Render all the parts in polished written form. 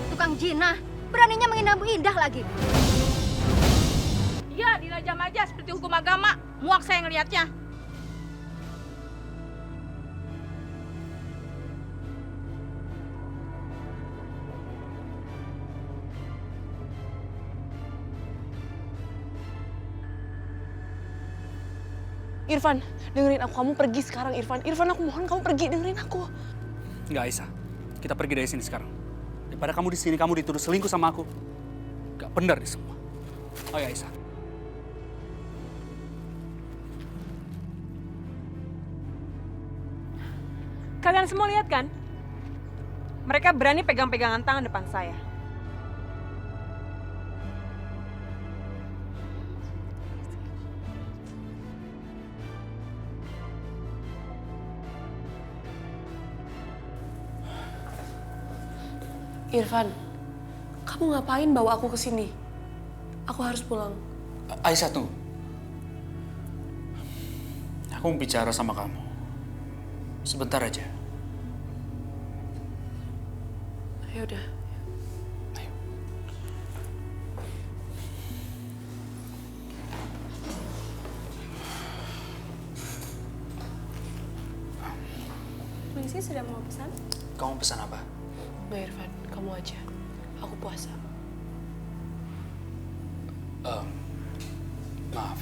tukang jinah. Beraninya menghina Bu Indah lagi. Iya, dilajam aja seperti hukum agama. Muak saya ngelihatnya. Irfan, dengerin aku. Kamu pergi sekarang, Irfan. Irfan, aku mohon kamu pergi. Dengerin aku. Enggak, Aisyah. Kita pergi dari sini sekarang. Daripada kamu di sini, kamu dituduh selingkuh sama aku. Gak benar nih semua. Ayo, Aisyah. Kalian semua lihat kan? Mereka berani pegang-pegangan tangan depan saya. Irfan, kamu ngapain bawa aku ke sini? Aku harus pulang. Aisyah, tunggu. Aku mau bicara sama kamu. Sebentar aja. Ya udah. Ayo. Permisi, sudah mau pesan? Kamu pesan apa? Mbak Irfan, kamu aja. Aku puasa. Maaf.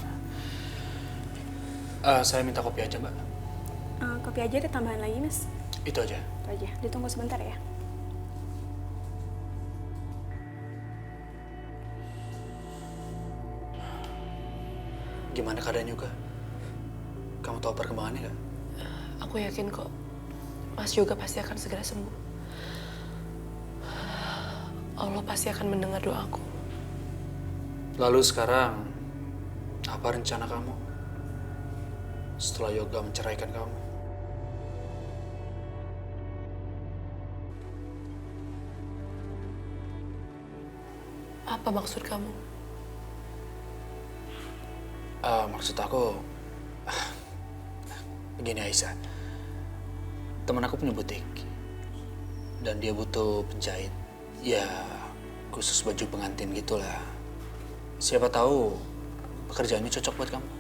Saya minta kopi aja, Mbak. Kopi aja ada tambahan lagi, Mas. Itu aja. Itu aja. Ditunggu sebentar ya. Gimana keadaan Yoga? Kamu tahu perkembangannya nggak? Aku yakin kok Mas Yoga pasti akan segera sembuh. Allah pasti akan mendengar doaku. Lalu sekarang, apa rencana kamu? Setelah Yoga menceraikan kamu? Apa maksud kamu? Maksud aku, begini Aisyah. Temen aku punya butik. Dan dia butuh penjahit. Ya, khusus baju pengantin gitulah. Siapa tahu pekerjaannya cocok buat kamu.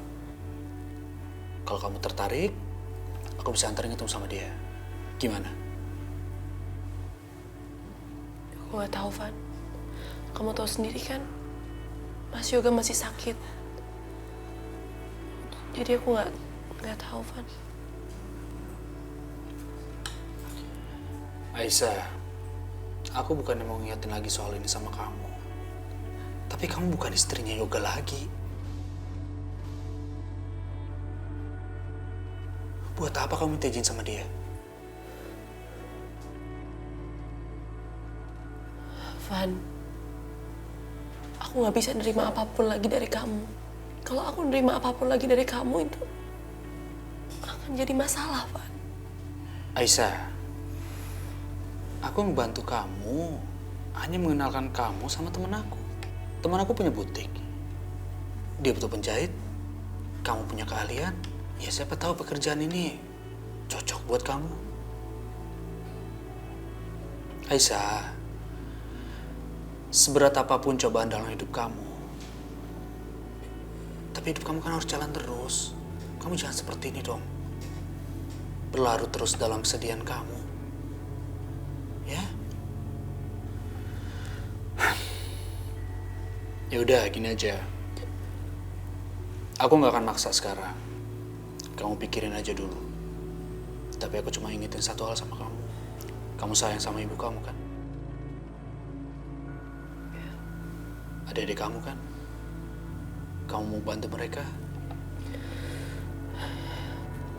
Kalau kamu tertarik, aku bisa antarin ketemu sama dia. Gimana? Aku gak tahu, Van. Kamu tahu sendiri kan, Mas Yoga masih sakit. Jadi aku nggak tahu, Van. Aisyah, aku bukan mau ngingetin lagi soal ini sama kamu. Tapi kamu bukan istrinya Yoga lagi. Buat apa kamu minta izin sama dia? Van, aku nggak bisa nerima apapun lagi dari kamu. Kalau aku nerima apapun lagi dari kamu itu akan jadi masalah, Van. Aisyah, aku ngebantu kamu hanya mengenalkan kamu sama temen aku. Temen aku punya butik. Dia butuh penjahit. Kamu punya keahlian. Ya siapa tahu pekerjaan ini cocok buat kamu. Aisyah, seberat apapun cobaan dalam hidup kamu, tapi hidup kamu kan harus jalan terus. Kamu jangan seperti ini dong. Berlarut terus dalam kesedihan kamu. Ya? Ya udah, gini aja. Aku nggak akan maksa sekarang. Kamu pikirin aja dulu. Tapi aku cuma ingetin satu hal sama kamu. Kamu sayang sama ibu kamu kan? Adik-adik kamu kan? Kamu mau bantu mereka?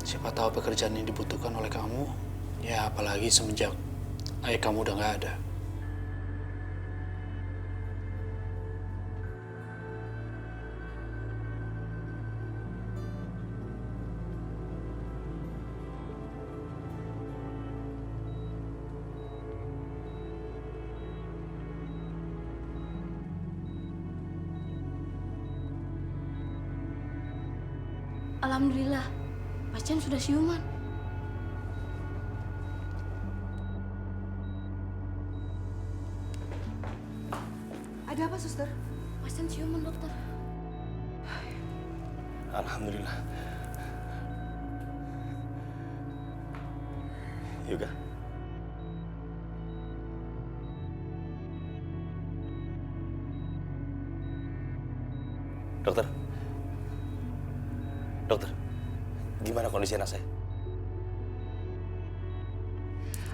Siapa tahu pekerjaan ini dibutuhkan oleh kamu. Ya apalagi semenjak ayah kamu udah nggak ada. Alhamdulillah, pasien sudah siuman. Ada apa, suster? Pasien siuman, dokter. Alhamdulillah. Yoga. Dokter. Dokter. Gimana kondisi anak saya?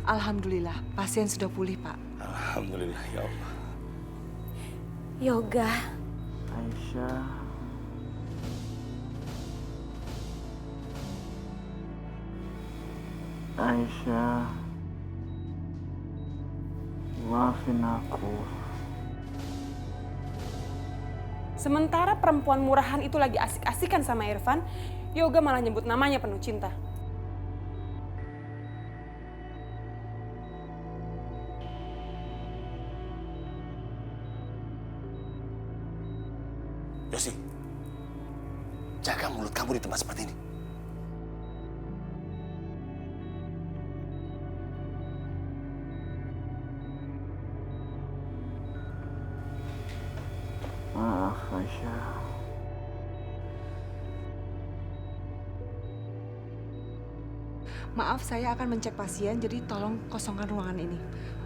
Alhamdulillah, pasien sudah pulih, Pak. Alhamdulillah, ya Allah. Yoga. Aisyah. Aisyah. Maafin aku. Sementara perempuan murahan itu lagi asik-asikan sama Irfan, Yoga malah nyebut namanya penuh cinta. Yosi, jaga mulut kamu di tempat seperti ini. Maaf, Aisyah. Maaf, saya akan mencek pasien, jadi tolong kosongkan ruangan ini.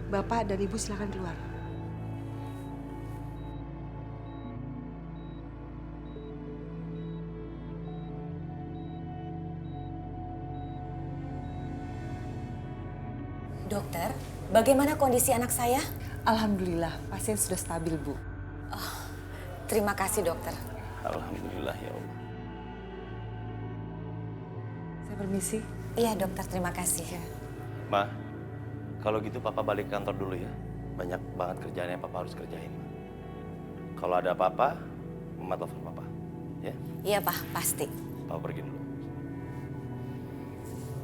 Bapak dan Ibu silakan keluar. Dokter, bagaimana kondisi anak saya? Alhamdulillah, pasien sudah stabil, Bu. Terima kasih, dokter. Alhamdulillah, ya Allah. Saya permisi. Iya, dokter, terima kasih. Ma, kalau gitu Papa balik kantor dulu ya. Banyak banget kerjaan yang Papa harus kerjain. Kalau ada apa-apa, Mama telepon Papa. Ya, Iya, Pak, pasti. Papa pergi dulu.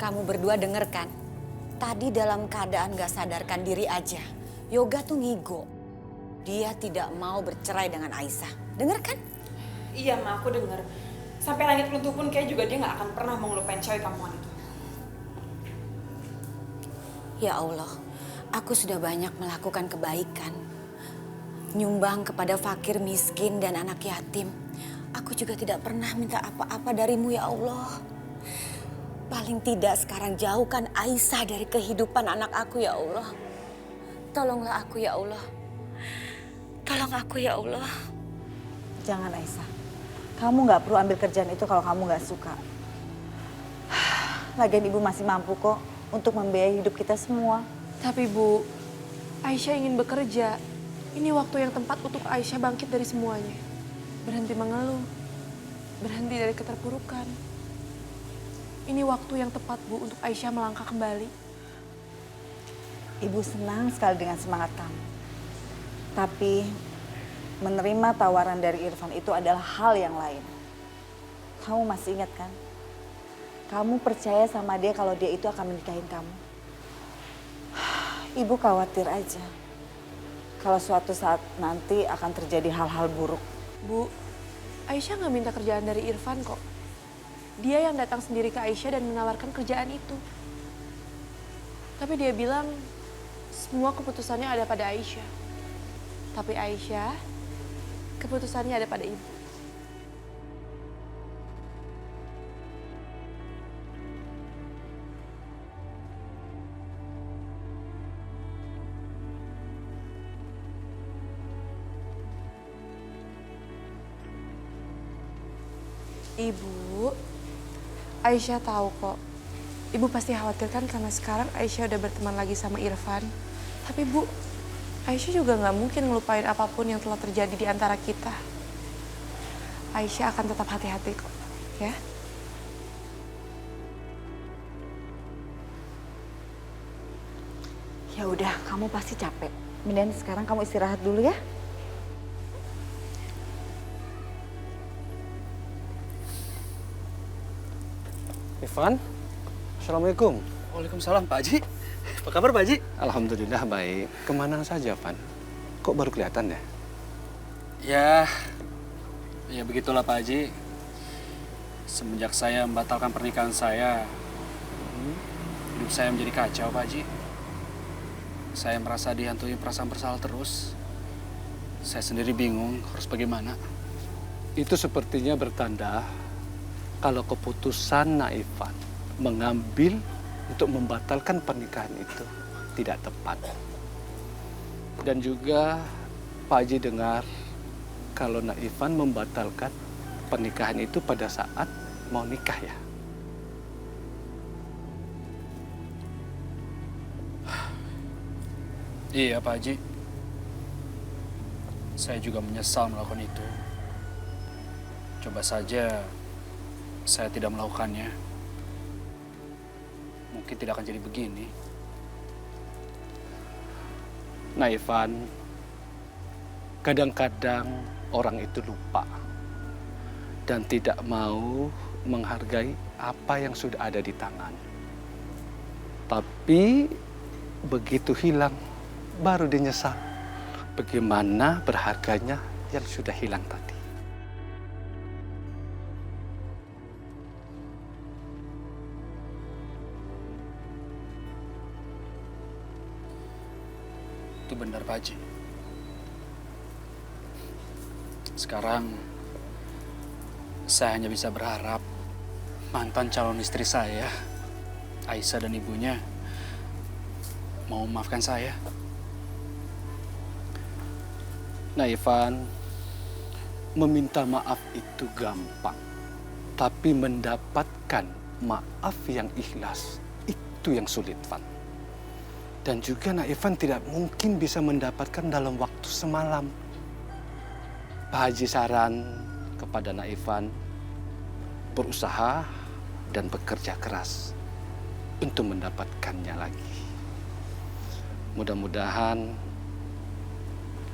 Kamu berdua denger kan? Tadi dalam keadaan gak sadarkan diri aja, Yoga tuh ngigo. Dia tidak mau bercerai dengan Aisyah. Denger kan? Iya, Ma, aku denger. Sampai langit runtuh pun kayak juga dia gak akan pernah mau ngelupain cewek kampungan itu. Ya Allah, aku sudah banyak melakukan kebaikan. Nyumbang kepada fakir miskin dan anak yatim. Aku juga tidak pernah minta apa-apa darimu, ya Allah. Paling tidak sekarang jauhkan Aisyah dari kehidupan anak aku, ya Allah. Tolonglah aku, ya Allah. Tolong aku, ya Allah. Jangan, Aisyah. Kamu nggak perlu ambil kerjaan itu kalau kamu nggak suka. Lagian Ibu masih mampu kok untuk membiayai hidup kita semua. Tapi Bu, Aisyah ingin bekerja. Ini waktu yang tepat untuk Aisyah bangkit dari semuanya. Berhenti mengeluh. Berhenti dari keterpurukan. Ini waktu yang tepat, Bu, untuk Aisyah melangkah kembali. Ibu senang sekali dengan semangat kamu. Tapi menerima tawaran dari Irfan itu adalah hal yang lain. Kamu masih ingat kan? Kamu percaya sama dia kalau dia itu akan menikahin kamu. Ibu khawatir aja. Kalau suatu saat nanti akan terjadi hal-hal buruk. Bu, Aisyah nggak minta kerjaan dari Irfan kok. Dia yang datang sendiri ke Aisyah dan menawarkan kerjaan itu. Tapi dia bilang semua keputusannya ada pada Aisyah. Tapi Aisyah, keputusannya ada pada Ibu. Ibu, Aisyah tahu kok. Ibu pasti khawatir kan karena sekarang Aisyah udah berteman lagi sama Irfan. Tapi Bu, Aisyah juga nggak mungkin ngelupain apapun yang telah terjadi di antara kita. Aisyah akan tetap hati-hati kok, ya. Ya udah, kamu pasti capek. Mendingan sekarang kamu istirahat dulu ya. Irfan, Assalamualaikum. Waalaikumsalam, Pak Haji. Apa kabar, Pak Haji? Alhamdulillah baik. Kemana saja, Van? Kok baru kelihatan ya? Ya begitulah, Pak Haji. Semenjak saya membatalkan pernikahan saya, hidup saya menjadi kacau, Pak Haji. Saya merasa dihantui perasaan bersalah terus. Saya sendiri bingung harus bagaimana. Itu sepertinya bertanda kalau keputusan Naifan mengambil untuk membatalkan pernikahan itu tidak tepat. Dan juga Pak Haji dengar kalau Naifan membatalkan pernikahan itu pada saat mau nikah ya. Iya Pak Haji. Saya juga menyesal melakukan itu. Coba saja saya tidak melakukannya. Mungkin tidak akan jadi begini. Naifan, kadang-kadang orang itu lupa dan tidak mau menghargai apa yang sudah ada di tangan. Tapi begitu hilang, baru dia nyesal bagaimana berharganya yang sudah hilang tadi. Itu benar Pak Haji. Sekarang saya hanya bisa berharap mantan calon istri saya, Aisyah dan ibunya, mau memaafkan saya. Naifan, meminta maaf itu gampang. Tapi mendapatkan maaf yang ikhlas, itu yang sulit, Fan. Dan juga Naifan tidak mungkin bisa mendapatkan dalam waktu semalam. Pak Haji saran kepada Naifan, berusaha dan bekerja keras untuk mendapatkannya lagi. Mudah-mudahan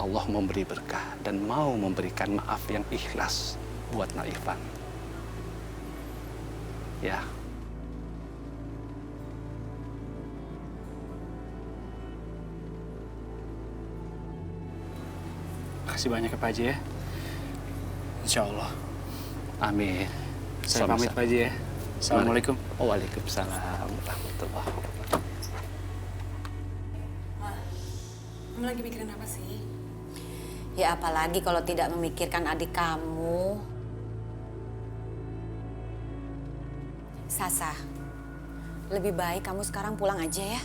Allah memberi berkah dan mau memberikan maaf yang ikhlas buat Naifan. Ya. Makasih banyak ya Pak Haji ya. Insya Allah. Amin. Saya pamit Pak Haji ya. Assalamualaikum. Waalaikumsalam warahmatullahi wabarakatuh. Kamu lagi mikirin apa sih? Ya apalagi kalau tidak memikirkan adik kamu. Sasa, lebih baik kamu sekarang pulang aja ya.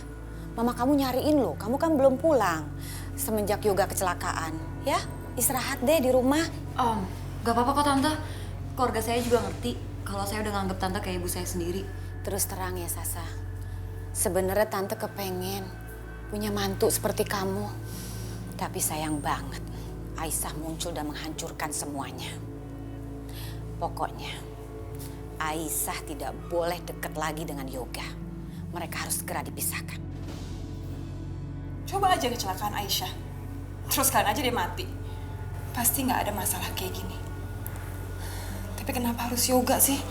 Mama kamu nyariin loh, kamu kan belum pulang. Semenjak Yoga kecelakaan, ya? Istirahat deh di rumah. Gak apa-apa kok Tante. Keluarga saya juga ngerti kalau saya udah nganggep Tante kayak ibu saya sendiri. Terus terang ya Sasa, sebenarnya Tante kepengen punya mantu seperti kamu. Tapi sayang banget, Aisyah muncul dan menghancurkan semuanya. Pokoknya, Aisyah tidak boleh dekat lagi dengan Yoga. Mereka harus segera dipisahkan. Coba aja kecelakaan Aisyah. Terus kalian aja dia mati. Pasti nggak ada masalah kayak gini. Tapi kenapa harus Yoga sih?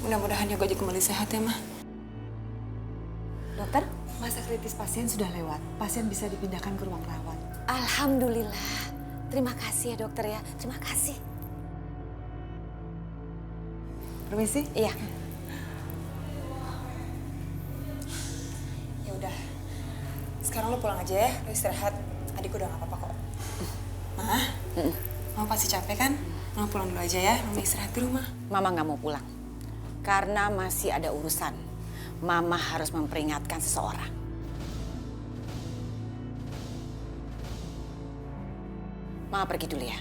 Mudah-mudahan Yoga juga kembali sehat ya, Ma. Dokter, masa kritis pasien sudah lewat. Pasien bisa dipindahkan ke ruang rawat. Alhamdulillah. Terima kasih ya dokter ya. Terima kasih. Permisi? Iya. Ya udah. Sekarang lo pulang aja ya. Lo istirahat. Adik udah nggak apa-apa kok. Ma, Mama pasti capek kan? Mama pulang dulu aja ya. Mama istirahat di rumah. Mama nggak mau pulang. Karena masih ada urusan. Mama harus memperingatkan seseorang. Mama pergi dulu ya.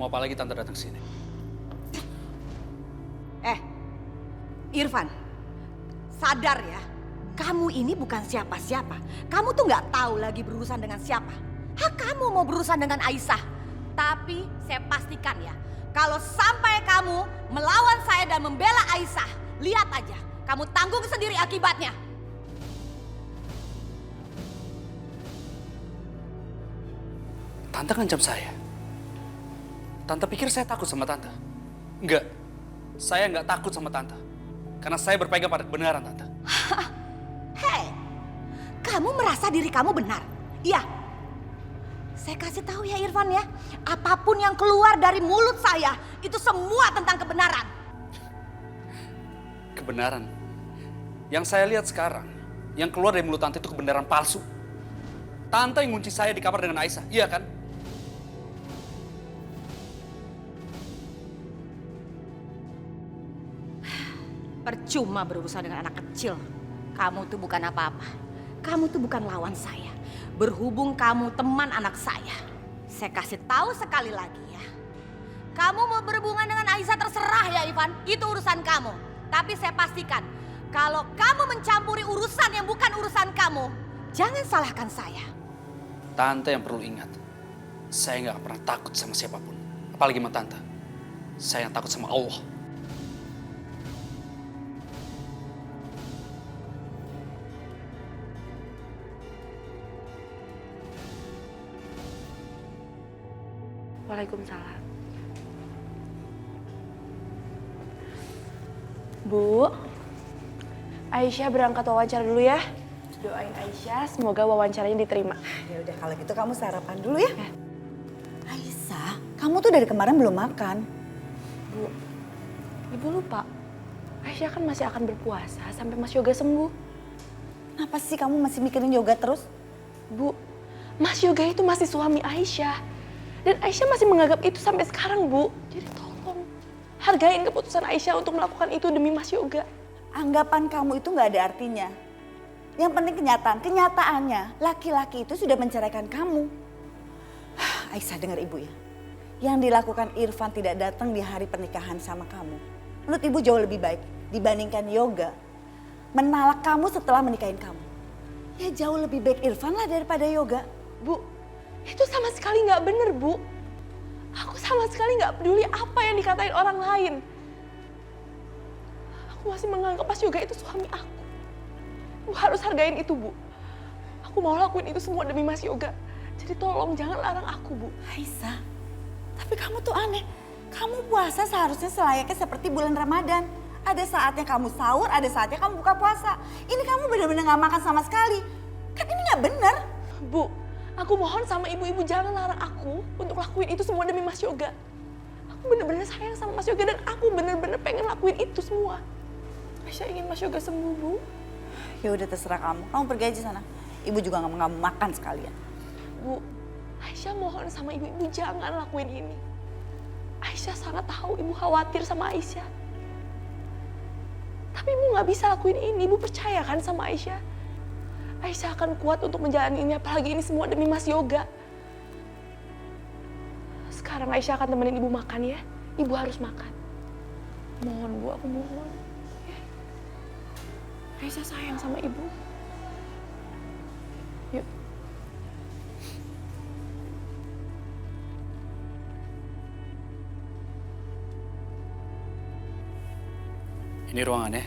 Mau apa lagi Tante datang sini? Irfan, sadar ya. Kamu ini bukan siapa-siapa. Kamu tuh nggak tahu lagi berurusan dengan siapa. Hak kamu mau berurusan dengan Aisyah. Tapi saya pastikan ya, kalau sampai kamu melawan saya dan membela Aisyah, lihat aja, kamu tanggung sendiri akibatnya. Tante ngancam saya. Tante pikir saya takut sama Tante? Enggak. Saya enggak takut sama Tante. Karena saya berpegang pada kebenaran Tante. kamu merasa diri kamu benar? Iya. Saya kasih tahu ya Irfan ya, apapun yang keluar dari mulut saya itu semua tentang kebenaran. Kebenaran? Yang saya lihat sekarang, yang keluar dari mulut tante itu kebenaran palsu. Tante yang ngunci saya di kamar dengan Aisyah, iya kan? Percuma berurusan dengan anak kecil. Kamu tuh bukan apa-apa. Kamu tuh bukan lawan saya. Berhubung kamu teman anak saya kasih tahu sekali lagi ya. Kamu mau berhubungan dengan Aisyah terserah ya Ivan, itu urusan kamu. Tapi saya pastikan, kalau kamu mencampuri urusan yang bukan urusan kamu, jangan salahkan saya. Tante yang perlu ingat, saya nggak pernah takut sama siapapun. Apalagi sama tante. Saya yang takut sama Allah. Waalaikumsalam. Bu, Aisyah berangkat wawancara dulu ya. Doain Aisyah, semoga wawancaranya diterima. Ya udah kalau gitu kamu sarapan dulu ya. Aisyah, kamu tuh dari kemarin belum makan. Bu, Ibu lupa. Aisyah kan masih akan berpuasa sampai Mas Yoga sembuh. Kenapa sih kamu masih mikirin Yoga terus? Bu, Mas Yoga itu masih suami Aisyah. Dan Aisyah masih menganggap itu sampai sekarang, Bu. Jadi tolong, hargain keputusan Aisyah untuk melakukan itu demi Mas Yoga. Anggapan kamu itu nggak ada artinya. Yang penting kenyataan. Kenyataannya, laki-laki itu sudah menceraikan kamu. Aisyah dengar ibu ya. Yang dilakukan Irfan tidak datang di hari pernikahan sama kamu. Menurut ibu jauh lebih baik dibandingkan Yoga menalak kamu setelah menikahin kamu. Ya jauh lebih baik Irfan lah daripada Yoga. Bu, itu sama sekali nggak bener, Bu. Aku sama sekali nggak peduli apa yang dikatain orang lain. Aku masih menganggap Mas Yoga itu suami aku. Bu harus hargain itu, Bu. Aku mau lakuin itu semua demi Mas Yoga. Jadi tolong jangan larang aku, Bu. Aisyah, tapi kamu tuh aneh. Kamu puasa seharusnya selayaknya seperti bulan Ramadan. Ada saatnya kamu sahur, ada saatnya kamu buka puasa. Ini kamu benar-benar nggak makan sama sekali. Kan ini nggak bener. Bu, aku mohon sama ibu-ibu jangan larang aku untuk lakuin itu semua demi Mas Yoga. Aku bener-bener sayang sama Mas Yoga dan aku bener-bener pengen lakuin itu semua. Aisyah ingin Mas Yoga sembuh, Bu. Ya udah terserah kamu. Kamu pergi aja sana. Ibu juga nggak mau makan sekalian. Bu, Aisyah mohon sama ibu-ibu jangan lakuin ini. Aisyah sangat tahu ibu khawatir sama Aisyah. Tapi ibu nggak bisa lakuin ini. Ibu percaya kan sama Aisyah? Aisyah akan kuat untuk menjalani ini, apalagi ini semua demi Mas Yoga. Sekarang Aisyah akan temenin ibu makan ya. Ibu harus makan. Mohon Bu, aku mohon. Ya. Aisyah sayang sama ibu. Yuk. Ini ruangannya.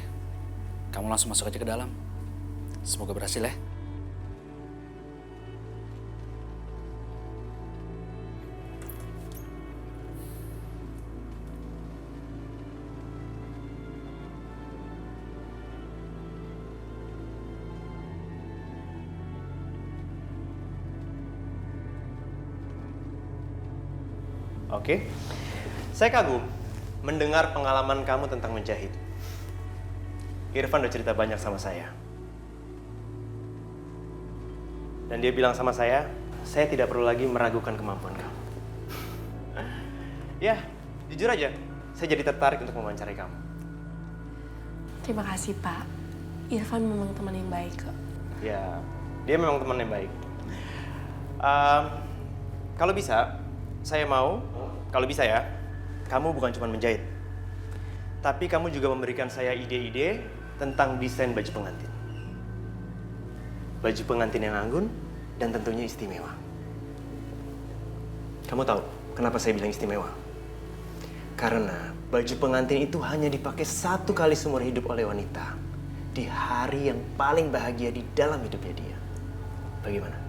Kamu langsung masuk aja ke dalam. Semoga berhasil ya. Oke, saya kagum mendengar pengalaman kamu tentang menjahit. Irfan udah cerita banyak sama saya. Dan dia bilang sama saya tidak perlu lagi meragukan kemampuan kamu. Ya, jujur aja, saya jadi tertarik untuk mewawancarai kamu. Terima kasih, Pak. Irfan memang teman yang baik kok. Ya, dia memang teman yang baik. Kalau bisa, saya mau, kalau bisa ya, kamu bukan cuma menjahit. Tapi kamu juga memberikan saya ide-ide tentang desain baju pengantin. Baju pengantin yang anggun dan tentunya istimewa. Kamu tahu kenapa saya bilang istimewa? Karena baju pengantin itu hanya dipakai satu kali seumur hidup oleh wanita. Di hari yang paling bahagia di dalam hidupnya dia. Bagaimana?